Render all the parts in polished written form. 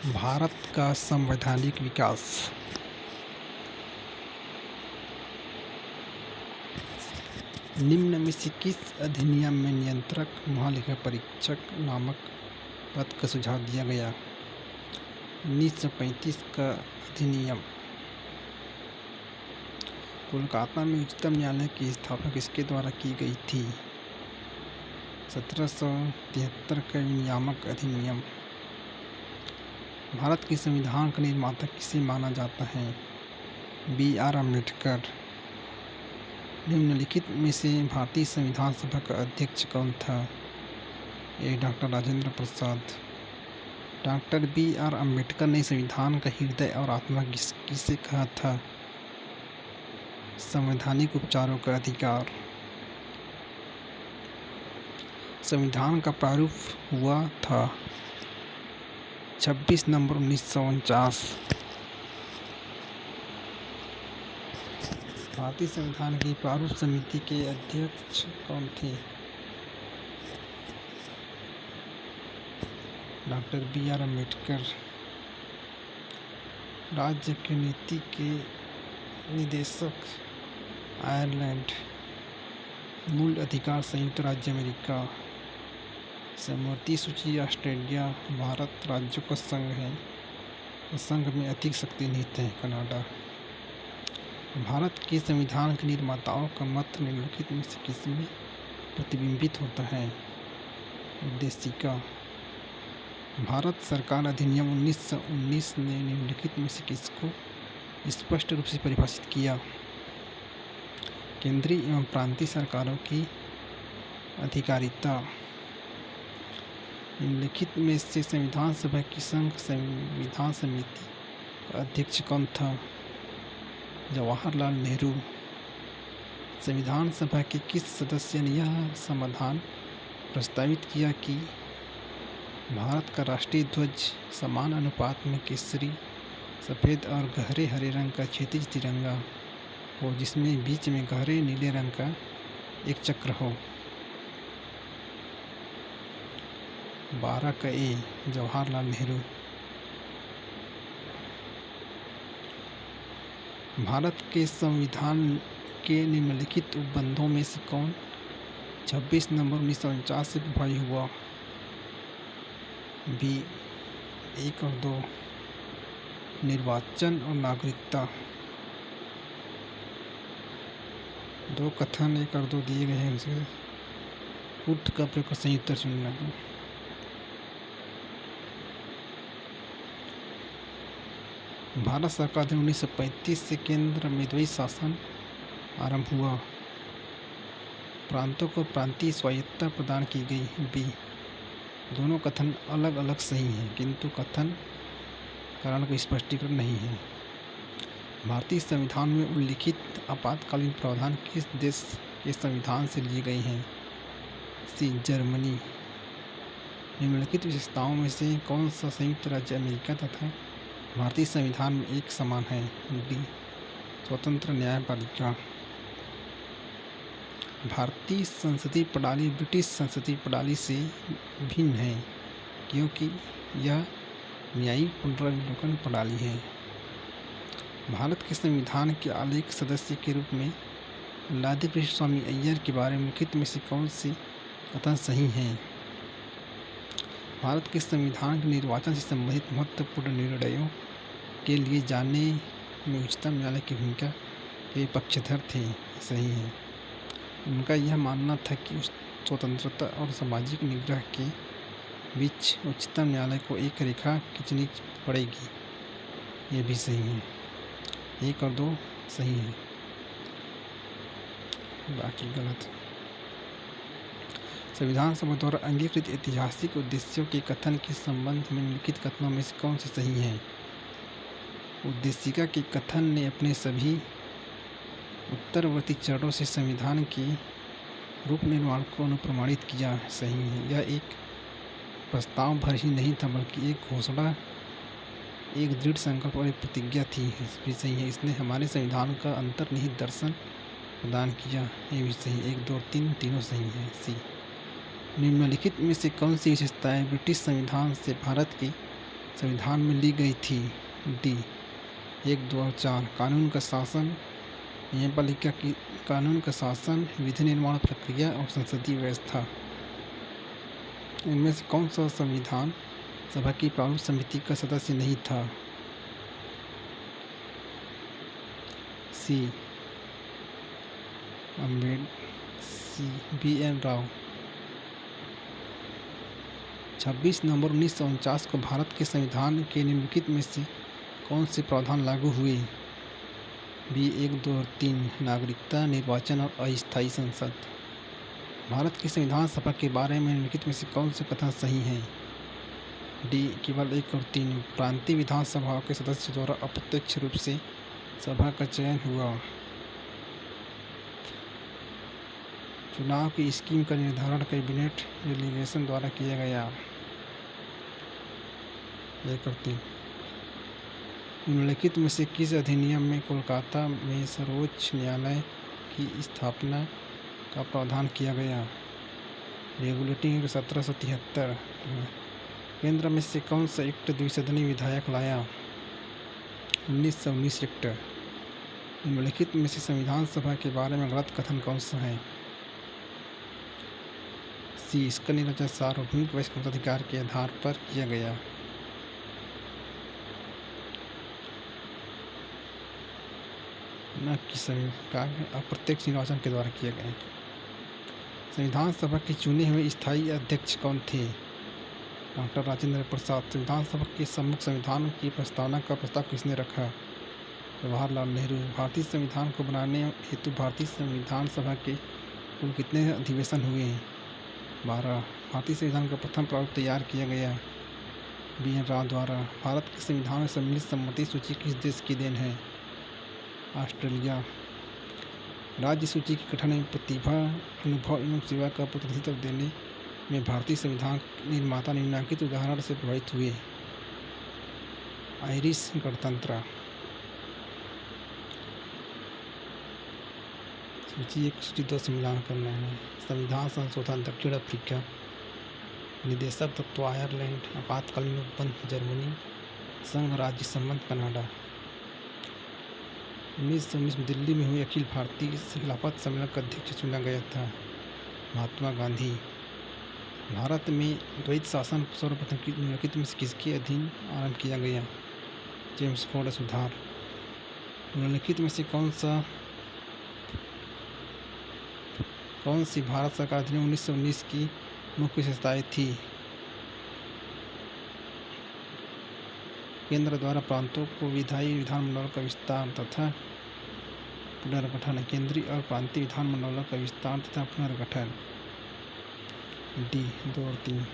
भारत का संवैधानिक विकास। निम्न में से किस अधिनियम में नियंत्रक महालेखा परीक्षक नामक पद का सुझाव दिया गया? 1935 का अधिनियम। कोलकाता में उच्चतम न्यायालय की स्थापना किसके द्वारा की गई थी? 1773 का विनियामक अधिनियम। भारत के संविधान का निर्माता किसे माना जाता है? B.R. अम्बेडकर। निम्नलिखित में से भारतीय संविधान सभा का अध्यक्ष कौन था? A. Doctor Rajendra Prasad. Doctor B.R. Ambedkar ने संविधान का हृदय और आत्मा किसे कहा था? संवैधानिक उपचारों का अधिकार। संविधान का प्रारूप हुआ था 26 नवंबर 1949। भारतीय संविधान की प्रारूप समिति के अध्यक्ष कौन थे? Doctor B.R. अम्बेडकर। राज्य की नीति के निदेशक आयरलैंड। मूल अधिकार संयुक्त राज्य अमेरिका। समवर्ती सूची ऑस्ट्रेलिया। भारत राज्यों का संघ है और संघ में अधिक शक्ति निहित है कनाडा। भारत के संविधान के निर्माताओं का मत निम्नलिखित में से किसमें प्रतिबिंबित होता है? उद्देशिका। भारत सरकार अधिनियम 1919 ने निम्नलिखित में से किसको स्पष्ट रूप से परिभाषित किया? केंद्रीय एवं प्रांतीय सरकारों की अधिकारिता। निम्नलिखित में से संविधान सभा की संघ संविधान समिति का अध्यक्ष कौन था? जवाहरलाल नेहरू। संविधान सभा के किस सदस्य ने यह समाधान प्रस्तावित किया कि भारत का राष्ट्रीय ध्वज समान अनुपात में केसरी, सफ़ेद और गहरे हरे रंग का क्षैतिज तिरंगा हो, जिसमें बीच में गहरे नीले रंग का एक चक्र हो? 12 का ए जवाहरलाल नेहरू। भारत के संविधान के निम्नलिखित उपबंधों में से कौन 26 नवंबर 1949 से प्रभावी हुआ? बी 1 और 2। निर्वाचन और नागरिकता। 2 कथन 1 और 2 दिए गए हैं, उसे पुट का प्रयोग कर सही उत्तर चुनना है। भारत सरकार ने 1935 से केंद्र में द्वैत शासन आरंभ हुआ। प्रांतों को प्रांतीय स्वायत्तता प्रदान की गई। बी दोनों कथन अलग अलग सही हैं, किंतु कथन कारण का स्पष्टीकरण नहीं है। भारतीय संविधान में उल्लिखित आपातकालीन प्रावधान किस देश के संविधान से लिए गए हैं? C Germany. निम्नलिखित विशेषताओं में से कौन सा संयुक्त राज्य अमेरिका तथा भारतीय संविधान में एक समान है? डी स्वतंत्र न्यायपालिका। भारतीय संसदीय प्रणाली ब्रिटिश संसदीय प्रणाली से भिन्न है क्योंकि यह न्यायिक पुनरावलोकन प्रणाली है। भारत के संविधान के आलेख सदस्य के रूप में लादी कृष्ण स्वामी अय्यर के बारे में लिखित में से कौन से कथन सही हैं? भारत के संविधान के निर्वाचन से संबंधित महत्वपूर्ण निर्णयों के लिए जाने में उच्चतम न्यायालय की भूमिका के पक्षधर थे। सही है। उनका यह मानना था कि स्वतंत्रता और सामाजिक निग्रह के बीच उच्चतम न्यायालय को एक रेखा खींचनी पड़ेगी। ये भी सही है। 1 और 2 सही है, बाकी गलत। संविधान सभा द्वारा अंगीकृत ऐतिहासिक उद्देश्यों के कथन के संबंध में निम्नलिखित कथनों में से कौन से सही हैं? उद्देशिका के कथन ने अपने सभी उत्तरवर्ती चरणों से संविधान के रूप निर्माण को अनुप्रमाणित किया। सही है। यह एक प्रस्ताव भर ही नहीं था बल्कि एक घोषणा, एक दृढ़ संकल्प और एक प्रतिज्ञा थी। भी सही है। इसने हमारे संविधान का अंतर्निहित दर्शन प्रदान किया। ये भी सही। 1, 2, 3 तीनों सही है। सी निम्नलिखित में से कौन सी विशेषताएं ब्रिटिश संविधान से भारत के संविधान में ली गई थी? डी 1, 2 और 4। कानून का शासन, न्यायपालिका की कानून का शासन, विधि निर्माण प्रक्रिया और संसदीय व्यवस्था। इनमें से कौन सा संविधान सभा की प्रारूप समिति का सदस्य नहीं था? सी बी.एन. राव। 26 नवंबर 1949 को भारत के संविधान के निम्नलिखित में से कौन से प्रावधान लागू हुए? बी 1, 2 और 3। नागरिकता, निर्वाचन और अस्थायी संसद। भारत की संविधान सभा के बारे में निम्नलिखित में से कौन से कथन सही हैं? डी केवल 1 और 3। प्रांतीय विधानसभाओं के सदस्य द्वारा अप्रत्यक्ष रूप से सभा का चयन हुआ। चुनाव की स्कीम का निर्धारण कैबिनेट डेलीगेशन द्वारा किया गया। 1 और 3। निम्नलिखित में से किस अधिनियम में कोलकाता में सर्वोच्च न्यायालय की स्थापना का प्रावधान किया गया? रेगुलेटिंग 1773। केंद्र में से कौन सा एक्ट द्विसदनीय विधायक लाया? 1919 एक्ट। निम्नलिखित में से संविधान सभा के बारे में गलत कथन कौन सा है? सी इसका निर्वाचन सार्वभौमिक वयस्क मताधिकार के आधार पर किया गया। न कि अप्रत्यक्ष निर्वाचन के द्वारा किया गया। संविधान सभा के चुने हुए स्थायी अध्यक्ष कौन थे? डॉक्टर राजेंद्र प्रसाद। संविधान सभा के सम्मुख संविधान की प्रस्तावना का प्रस्ताव किसने रखा? जवाहरलाल नेहरू। भारतीय संविधान को बनाने हेतु भारतीय संविधान सभा के कुल कितने अधिवेशन हुए? 12। भारतीय संविधान का प्रथम प्रारूप तैयार किया गया बी.एन. राव द्वारा। भारत के संविधान में सम्मिलित सम्मति सूची किस देश की देन है? ऑस्ट्रेलिया। राज्य सूची के गठन में प्रतिभा, अनुभव एवं सेवा का प्रतिनिधित्व देने में भारतीय संविधान निर्माता निम्नलिखित उदाहरण से प्रभावित हुए? आयरिश गणतंत्र। सूची 1 सूची 2 से मिलान करना है। संविधान संशोधन दक्षिण अफ्रीका। निदेशक तत्व आयरलैंड। आपातकालीन उपबंध जर्मनी। संघ राज्य संबंध कनाडा। 1919 में दिल्ली में हुए अखिल भारतीय खिलाफत सम्मेलन का अध्यक्ष चुना गया था महात्मा गांधी। भारत में द्वैत शासन सर्वप्रथम निम्नलिखित में से किसके अधीन आरंभ किया गया? जेम्स फोर्ड सुधार। निम्नलिखित में से कौन सी भारत सरकार अधिनियम 1919 की मुख्य विशेषताएं थी? केंद्र द्वारा प्रांतों को विधायी विधानमंडलों का विस्तार तथा पुनर्गठन। केंद्रीय और प्रांतीय विधानमंडलों का विस्तार तथा पुनर्गठन। डी 2 और 3।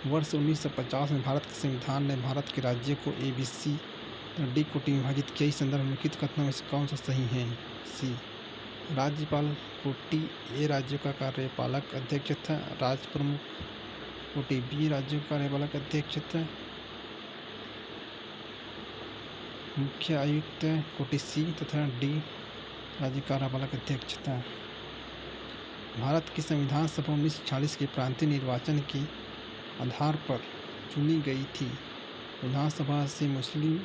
वर्ष 1950 में भारत के संविधान ने भारत के राज्य को ABC और डी कोटि में विभाजित किया। इस संदर्भ में लिखित कथनों में से कौन सा सही है? सी राज्यपाल कोटि ए राज्यों का कार्यपालक अध्यक्ष था। राज्य प्रमुख कोटि बी राज्यों का कार्यपालक अध्यक्ष था। मुख्य आयुक्त कोटि सी तथा डी राज्य कार्यपालक अध्यक्ष था। भारत की संविधान सभा 1946 के प्रांतीय निर्वाचन के आधार पर चुनी गई थी। विधानसभा से मुस्लिम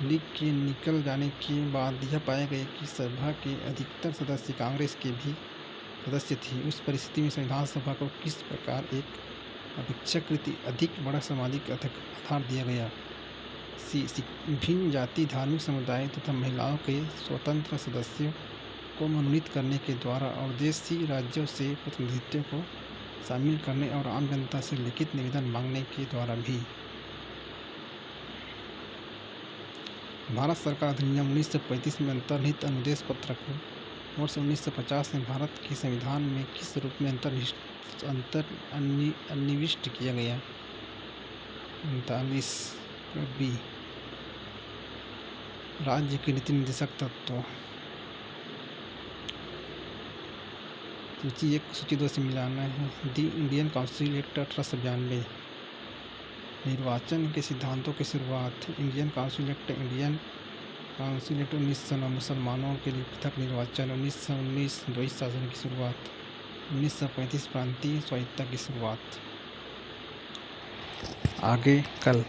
लीग के निकल जाने के बाद यह पाया गया कि सभा के अधिकतर सदस्य कांग्रेस के भी सदस्य थे। उस परिस्थिति में संविधान सभा को किस प्रकार एक अपेक्षाकृत अधिक बड़ा सामाजिक आधार दिया गया? सी विभिन्न जाति, धार्मिक समुदाय तथा महिलाओं के स्वतंत्र सदस्यों को मनोनीत करने के द्वारा और विदेशी राज्यों से प्रतिनिधित्व को शामिल करने और आम जनता से लिखित निवेदन मांगने के द्वारा भी। भारत सरकार अधिनियम 1935 में अंतर्निहित अनुदेश पत्र को वर्ष 1950 में भारत के संविधान में किस रूप में अन्विष्ट किया गया? 39 बी राज्य के नीति निर्देशक तत्व। सूची 1 सूची 2 से मिलाना है। दी इंडियन काउंसिल एक्ट 1892। निर्वाचन के सिद्धांतों की शुरुआत। Indian council act 1909। मुसलमानों के लिए पृथक निर्वाचन। 1919 द्वैत शासन की शुरुआत। 1935 प्रांतीय स्वायत्तता की शुरुआत। आगे कल।